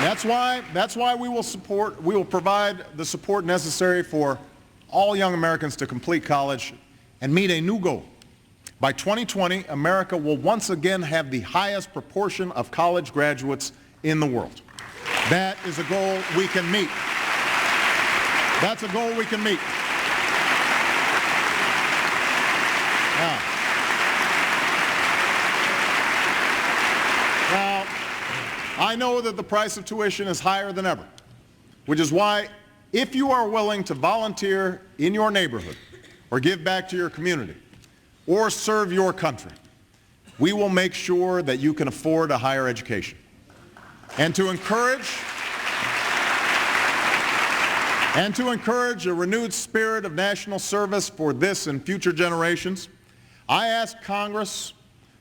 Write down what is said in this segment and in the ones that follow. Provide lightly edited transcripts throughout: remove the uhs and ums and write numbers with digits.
That's why we will provide the support necessary for all young Americans to complete college and meet a new goal. By 2020, America will once again have the highest proportion of college graduates in the world. That is a goal we can meet. That's a goal we can meet. Now, I know that the price of tuition is higher than ever, which is why if you are willing to volunteer in your neighborhood or give back to your community or serve your country, we will make sure that you can afford a higher education. And to encourage a renewed spirit of national service for this and future generations, I ask Congress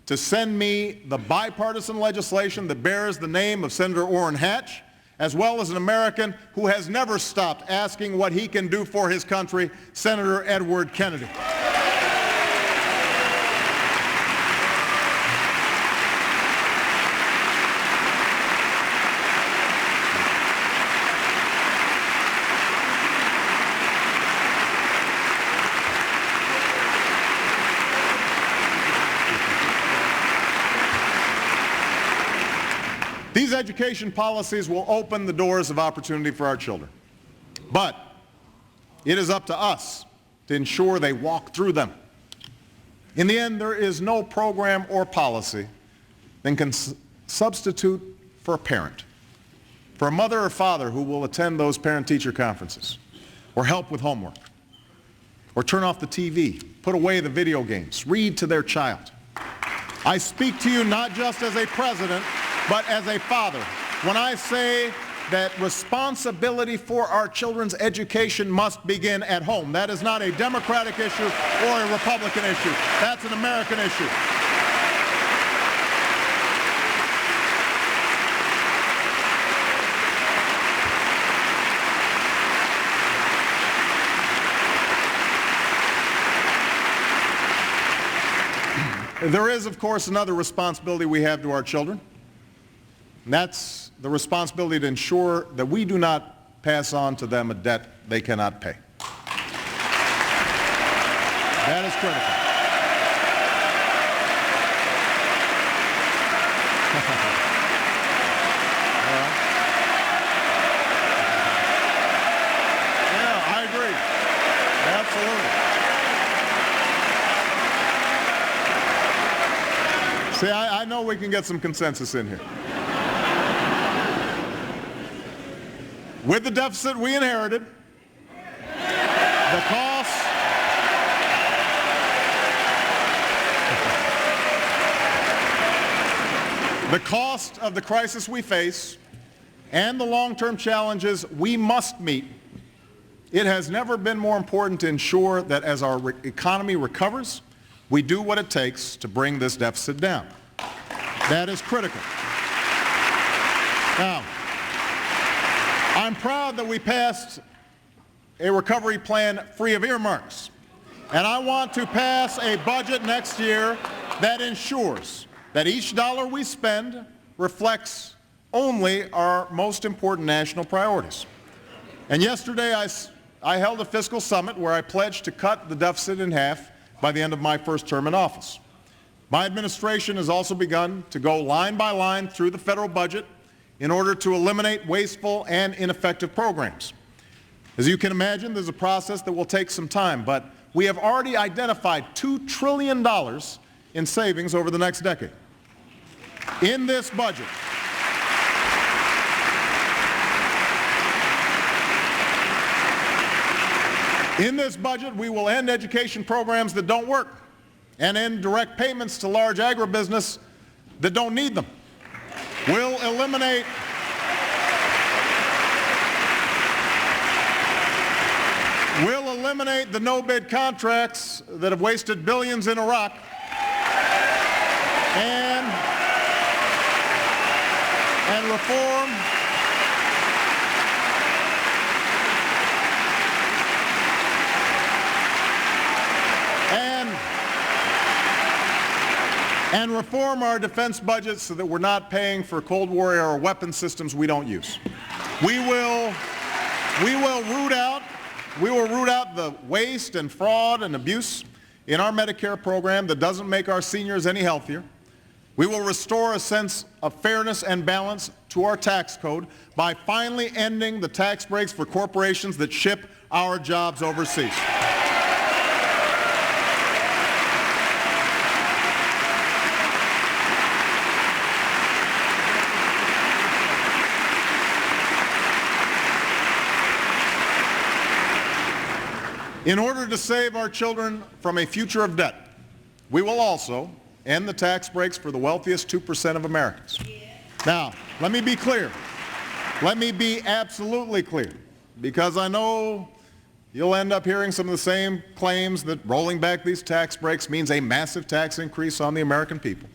to send me the bipartisan legislation that bears the name of Senator Orrin Hatch, as well as an American who has never stopped asking what he can do for his country, Senator Edward Kennedy. These education policies will open the doors of opportunity for our children. But it is up to us to ensure they walk through them. In the end, there is no program or policy that can substitute for a parent, for a mother or father who will attend those parent-teacher conferences, or help with homework, or turn off the TV, put away the video games, read to their child. I speak to you not just as a president, but as a father, when I say that responsibility for our children's education must begin at home. That is not a Democratic issue or a Republican issue. That's an American issue. There is, of course, another responsibility we have to our children. And that's the responsibility to ensure that we do not pass on to them a debt they cannot pay. That is critical. Yeah, I agree. Absolutely. See, I know we can get some consensus in here. With the deficit we inherited, the cost of the crisis we face, and the long-term challenges we must meet, it has never been more important to ensure that as our economy recovers, we do what it takes to bring this deficit down. That is critical. Now, I'm proud that we passed a recovery plan free of earmarks, and I want to pass a budget next year that ensures that each dollar we spend reflects only our most important national priorities. And yesterday I held a fiscal summit where I pledged to cut the deficit in half by the end of my first term in office. My administration has also begun to go line by line through the federal budget in order to eliminate wasteful and ineffective programs. As you can imagine, there's a process that will take some time, but we have already identified $2 trillion in savings over the next decade. In this budget, we will end education programs that don't work and end direct payments to large agribusiness that don't need them. We'll eliminate the no-bid contracts that have wasted billions in Iraq and reform and reform our defense budgets so that we're not paying for Cold War era weapon systems we don't use. We will root out the waste and fraud and abuse in our Medicare program that doesn't make our seniors any healthier. We will restore a sense of fairness and balance to our tax code by finally ending the tax breaks for corporations that ship our jobs overseas. In order to save our children from a future of debt, we will also end the tax breaks for the wealthiest 2% of Americans. Now, let me be clear. Let me be absolutely clear, because I know you'll end up hearing some of the same claims that rolling back these tax breaks means a massive tax increase on the American people.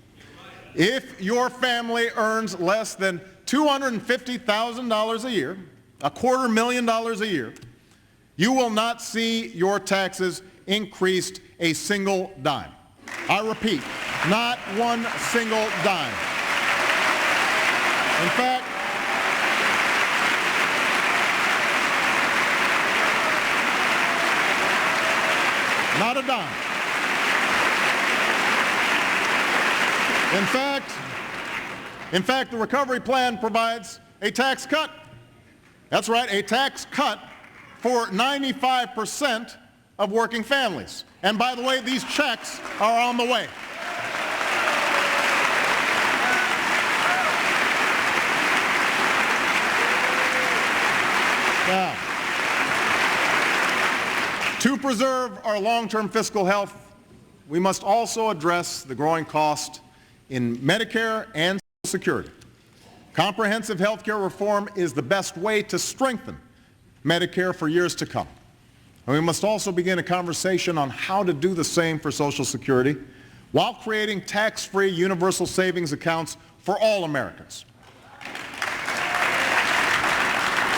If your family earns less than $250,000 a year, $250,000 a year, you will not see your taxes increased a single dime. I repeat, not one single dime. In fact, not a dime. In fact, the recovery plan provides a tax cut. That's right, a tax cut for 95% of working families. And by the way, these checks are on the way. Now, to preserve our long-term fiscal health, we must also address the growing cost in Medicare and Social Security. Comprehensive health care reform is the best way to strengthen Medicare for years to come. And we must also begin a conversation on how to do the same for Social Security while creating tax-free universal savings accounts for all Americans.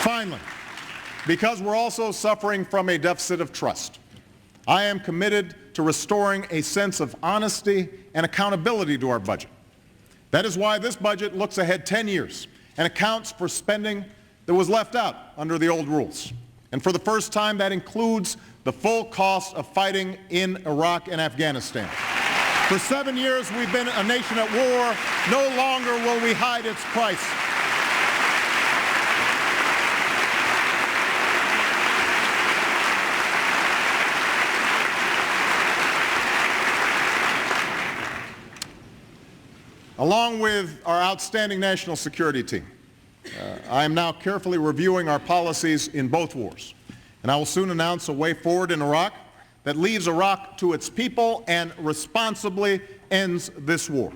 Finally, because we're also suffering from a deficit of trust, I am committed to restoring a sense of honesty and accountability to our budget. That is why this budget looks ahead 10 years and accounts for spending that was left out under the old rules. And for the first time, that includes the full cost of fighting in Iraq and Afghanistan. For 7 years, we've been a nation at war. No longer will we hide its price. Along with our outstanding national security team, I am now carefully reviewing our policies in both wars, and I will soon announce a way forward in Iraq that leaves Iraq to its people and responsibly ends this war.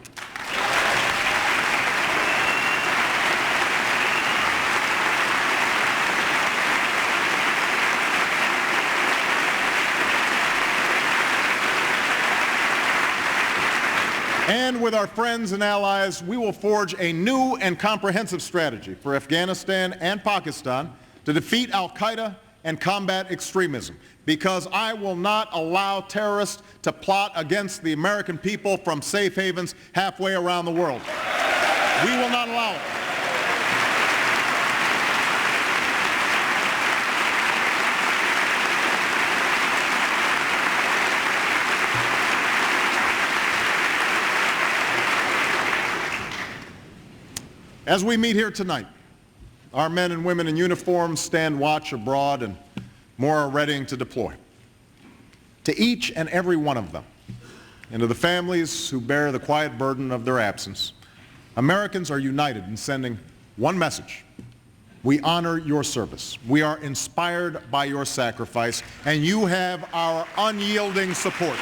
And with our friends and allies, we will forge a new and comprehensive strategy for Afghanistan and Pakistan to defeat al-Qaeda and combat extremism, because I will not allow terrorists to plot against the American people from safe havens halfway around the world. We will not allow it. As we meet here tonight, our men and women in uniform stand watch abroad, and more are readying to deploy. To each and every one of them, and to the families who bear the quiet burden of their absence, Americans are united in sending one message: we honor your service. We are inspired by your sacrifice, and you have our unyielding support.